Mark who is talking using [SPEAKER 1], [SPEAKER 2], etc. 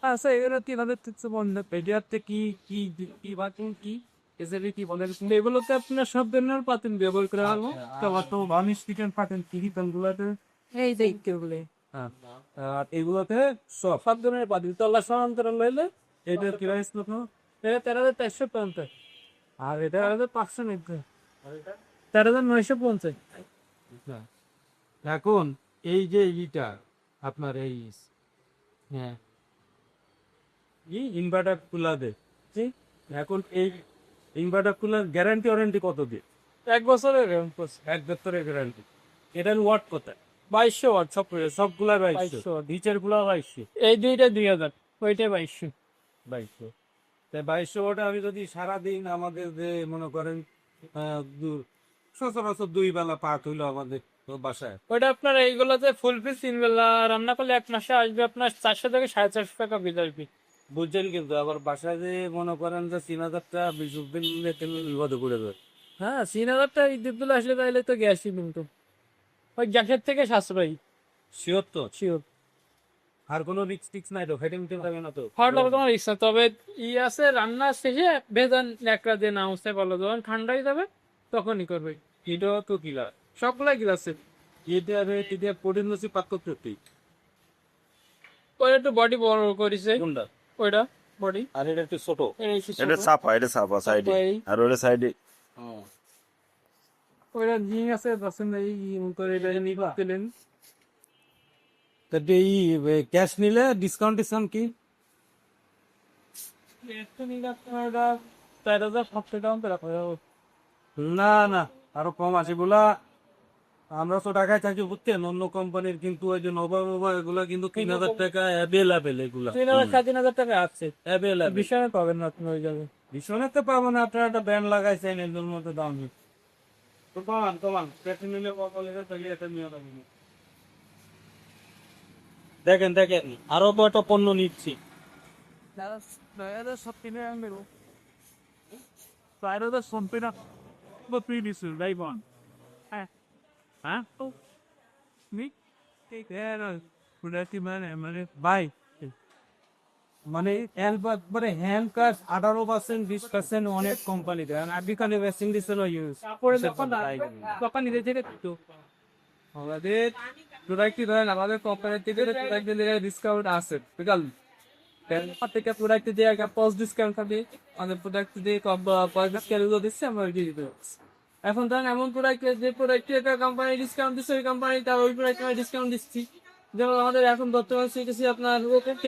[SPEAKER 1] আচ্ছা এগুলো কিভাবে তুলছে বললে পেডিয়াতে কি বাতিল কি এসবি কি বলেন এগুলোতে আপনার সব ধরনের পাতিল ব্যবহার করা হলো তো নন স্টিকের পাতিল কি গুলাতে এই যে কেবলে হ্যাঁ আর এগুলোতে সব ধরনের পাতিল তল্লা সমান্তরাল লইলে এটা কি রাইস কত এটা 13,450 আর এটা 590 13,950
[SPEAKER 2] আচ্ছা, এখন এই যে ইটা আপনার এই হ্যাঁ
[SPEAKER 1] ইনভার্টার কুলার ঠিক এখন এই ইনভার্টার কুলার গ্যারান্টি ওয়ারেন্টি কত দিয়ে 1 বছরের গ্যারান্টি 1 বছরের গ্যারান্টি এটার ওয়াট কত 2200 ওয়াট সবগুলা 2200 নিচের গুলা 2200 এই দুইটা 2000 ওইটা 2200 2200 তাই 2200 ওয়াট আমি যদি সারাদিন আমাদের যে মনে করেন সচরাচর 2 বেলা পাঠ হইলো আমাদের বাসায় ওইটা আপনার এইগুলোতে ফুল পিস 3 বেলা রান্না করলে 1 মাসে আসবে আপনার 400 থেকে 450 টাকা বিল আসবে বুঝছেন কিন্তু আবার বাসায় যে মনে করেন যে 3,000 টাকা বিদ্যুৎ বিল তেল বিপদে পড়ে যাবে হ্যাঁ 3,000 টাকা বিদ্যুৎ বিল আসলে তাইলে তো গ্যাসই কিন্তু ওই গ্যাসের থেকে সাশ্রয়ী শিওর তো শিওর আর কোনো রিক্স টিক্স নাই তো ফেটে মিটে যাবে না তো হওয়ার কোনো রিক্স না তবে আছে রান্না শেষে ভেজান একটা দিয়ে না হচ্ছে বলো যখন ঠান্ডা হয়ে যাবে তখনই করবে এটাও তো গিলাস সবগুলাই গিলাসে এটা প্রোটিন লসি পাক করতে ওইটা একটু বডি বড় করেছে কোনটা ওইটা বডি আর এটা একটু ছোট
[SPEAKER 3] এটা সাফা সাইডে আর ওটা সাইডে
[SPEAKER 1] ওইটা জিং আছে দর্শন এই করে এটা নিবা পেলেন
[SPEAKER 2] তা এই ক্যাশ নিলে ডিসকাউন্ট কি
[SPEAKER 1] একটু নিলে আপনার 4,700 টাকা রাখা যাবে
[SPEAKER 2] না না আরো কম আছে বলা আমরা তো টাকায় চাকরি করতেন অন্য কোম্পানির কিন্তু ওই যে নবা এগুলা কিন্তু 3,000 টাকা অ্যাভেলেবেল এগুলা
[SPEAKER 1] 3,000 টাকা আছে
[SPEAKER 2] অ্যাভেলেবেল
[SPEAKER 1] বিশালে পাবেন না আপনি ওই যাবে
[SPEAKER 2] ভীষণের তো পাবো না আপনারা একটা ব্যান্ড লাগাইছেন এদের মধ্যে দাম তো কমান পেটে নিলে এটা নিয়ে যাবেন দেখেন দেখেন আরো একটা পণ্য নিচ্ছি
[SPEAKER 1] সব কিনে আনবে বাইরে সম্পূর্ণ প্রিভিয়াস লাইভ অন হ্যাঁ হ্যাঁ তো নি ঠিক আছে প্রোডাক্টিভ মানে বাই
[SPEAKER 2] মানে মানে হ্যান্ড কাজ 18% 20% অনেক কোম্পানিতে আবিকানে ওয়েস্টিং ডিসেল ইউজ
[SPEAKER 1] তারপরে দোকান নিজে থেকে তো আমাদের প্রোডাক্টই ধরেন আমাদের কোম্পানি থেকে প্রোডাক্ট দিলে ডিসকাউন্ট আছে বিকাল থেকে প্রোডাক্ট দিয়ে একটা পোস্ট ডিসকাউন্ট থাকবে আমাদের প্রোডাক্ট দিয়ে পোস্ট ডিসকাউন্ট দিচ্ছে আমরা দিয়ে দিতে এখন ধরেন এমন প্রোডাক্ট যে প্রোডাক্টে একটা কোম্পানি ডিসকাউন্ট দিচ্ছে ওই কোম্পানি তার ওই প্রোডাক্টে ডিসকাউন্ট দিচ্ছি যেমন আমাদের এখন বর্তমান শিখেছি আপনার